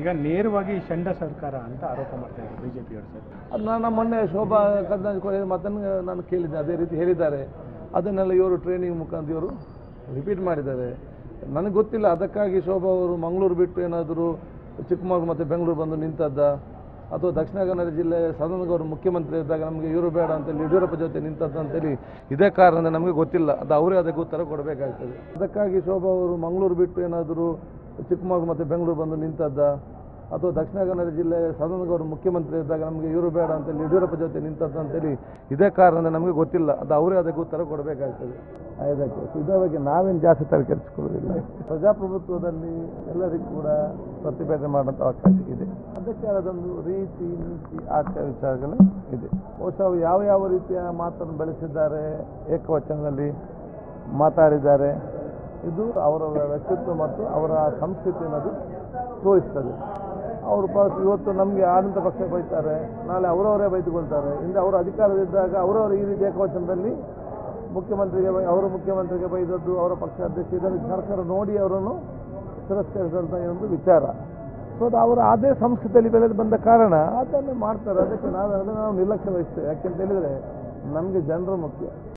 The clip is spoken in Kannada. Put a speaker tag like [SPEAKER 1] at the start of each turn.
[SPEAKER 1] ಈಗ ನೇರವಾಗಿ ಷಂಡ ಸರ್ಕಾರ ಅಂತ ಆರೋಪ ಮಾಡ್ತಾ ಇದ್ದಾರೆ ಬಿಜೆಪಿಯವರು ಸರ್.
[SPEAKER 2] ಅದು ನಾನು ಮೊನ್ನೆ ಶೋಭಾ ಕರಂದ್ಲಾಜೆ ಮಾತನ್ನು ನಾನು ಕೇಳಿದ್ದೆ, ಅದೇ ರೀತಿ ಹೇಳಿದ್ದಾರೆ. ಅದನ್ನೆಲ್ಲ ಇವರು ಟ್ರೈನಿಂಗ್ ಮುಖಾಂತರ ಇವರು ರಿಪೀಟ್ ಮಾಡಿದ್ದಾರೆ. ನನಗೆ ಗೊತ್ತಿಲ್ಲ ಅದಕ್ಕಾಗಿ ಶೋಭಾ ಅವರು ಮಂಗಳೂರು ಬಿಟ್ಟು ಏನಾದರೂ ಚಿಕ್ಕಮಗಳೂರು ಮತ್ತು ಬೆಂಗಳೂರು ಬಂದು ನಿಂತದ್ದ, ಅಥವಾ ದಕ್ಷಿಣ ಕನ್ನಡ ಜಿಲ್ಲೆ ಸದಾನಂದಗೌಡರು ಮುಖ್ಯಮಂತ್ರಿ ಇದ್ದಾಗ ನಮಗೆ ಇವರು ಬೇಡ ಅಂತೇಳಿ ಯಡಿಯೂರಪ್ಪ ಜೊತೆ ನಿಂತದ್ದು ಅಂತೇಳಿ ಇದೇ ಕಾರಣ ನಮಗೆ ಗೊತ್ತಿಲ್ಲ. ಅದು ಅವರೇ ಅದಕ್ಕೆ ಉತ್ತರ ಕೊಡಬೇಕಾಗ್ತದೆ. ಅದಕ್ಕಾಗಿ ಶೋಭಾ ಅವರು ಮಂಗಳೂರು ಬಿಟ್ಟು ಏನಾದರೂ ಚಿಕ್ಕಮಗಳೂರು ಮತ್ತು ಬೆಂಗಳೂರು ಬಂದು ನಿಂತದ್ದ, ಅಥವಾ ದಕ್ಷಿಣ ಕನ್ನಡ ಜಿಲ್ಲೆ ಸದಾನಂದಗೌಡರು ಮುಖ್ಯಮಂತ್ರಿ ಇದ್ದಾಗ ನಮಗೆ ಇವರು ಬೇಡ ಅಂತೇಳಿ ಯಡಿಯೂರಪ್ಪ ಜೊತೆ ನಿಂತದ್ದು ಅಂತೇಳಿ ಇದೇ ಕಾರಣ ನಮಗೆ ಗೊತ್ತಿಲ್ಲ. ಅದು ಅವರೇ ಅದಕ್ಕೆ ಉತ್ತರ ಕೊಡಬೇಕಾಗ್ತದೆ. ಇದಕ್ಕೆ ಇದರ ಬಗ್ಗೆ ನಾವೇನು ಜಾಸ್ತಿ ತಲೆ ಕೆಡಿಸ್ಕೊಳ್ಳೋದಿಲ್ಲ. ಪ್ರಜಾಪ್ರಭುತ್ವದಲ್ಲಿ ಎಲ್ಲರಿಗೂ ಕೂಡ ಪ್ರತಿಭಟನೆ ಮಾಡುವಂಥ ಅವಕಾಶ ಇದೆ. ಅದಕ್ಕೆ ಅದೊಂದು ರೀತಿ ನೀತಿ ಆಚಾರ ವಿಚಾರಗಳು ಇದೆ. ಬಹುಶಃ ಯಾವ ರೀತಿಯ ಮಾತನ್ನು ಬೆಳೆಸಿದ್ದಾರೆ, ಏಕವಚನದಲ್ಲಿ ಮಾತಾಡಿದ್ದಾರೆ, ಇದು ಅವರ ವ್ಯಕ್ತಿತ್ವ ಮತ್ತು ಅವರ ಸಂಸ್ಕೃತಿ ಅನ್ನೋದು ತೋರಿಸ್ತದೆ. ಅವರು ಇವತ್ತು ನಮಗೆ ಆಡಳಿತ ಪಕ್ಷ ಬೈತಾರೆ, ನಾಳೆ ಅವರವರೇ ಬೈದುಕೊಳ್ತಾರೆ. ಹಿಂದೆ ಅವರು ಅಧಿಕಾರದಿದ್ದಾಗ ಅವರವರು ಈ ರೀತಿ ಏಕವಚನದಲ್ಲಿ ಮುಖ್ಯಮಂತ್ರಿಗೆ ಬೈದದ್ದು ಅವರ ಪಕ್ಷ ಅಧ್ಯಕ್ಷ, ಇದನ್ನು ಸರ್ಕಾರ ನೋಡಿ ಅವರನ್ನು ತಿರಸ್ಕರಿಸಿದಂಥ ಒಂದು ವಿಚಾರ. ಸೊ ಅದು ಅವರು ಅದೇ ಸಂಸ್ಕೃತಿಯಲ್ಲಿ ಬೆಳೆದು ಬಂದ ಕಾರಣ ಅದನ್ನು ಮಾಡ್ತಾರೆ. ಅದಕ್ಕೆ ನಾವು ನಿರ್ಲಕ್ಷ್ಯ ವಹಿಸ್ತೇವೆ. ಯಾಕೆಂತ ಹೇಳಿದರೆ ನಮಗೆ ಜನರು ಮುಖ್ಯ.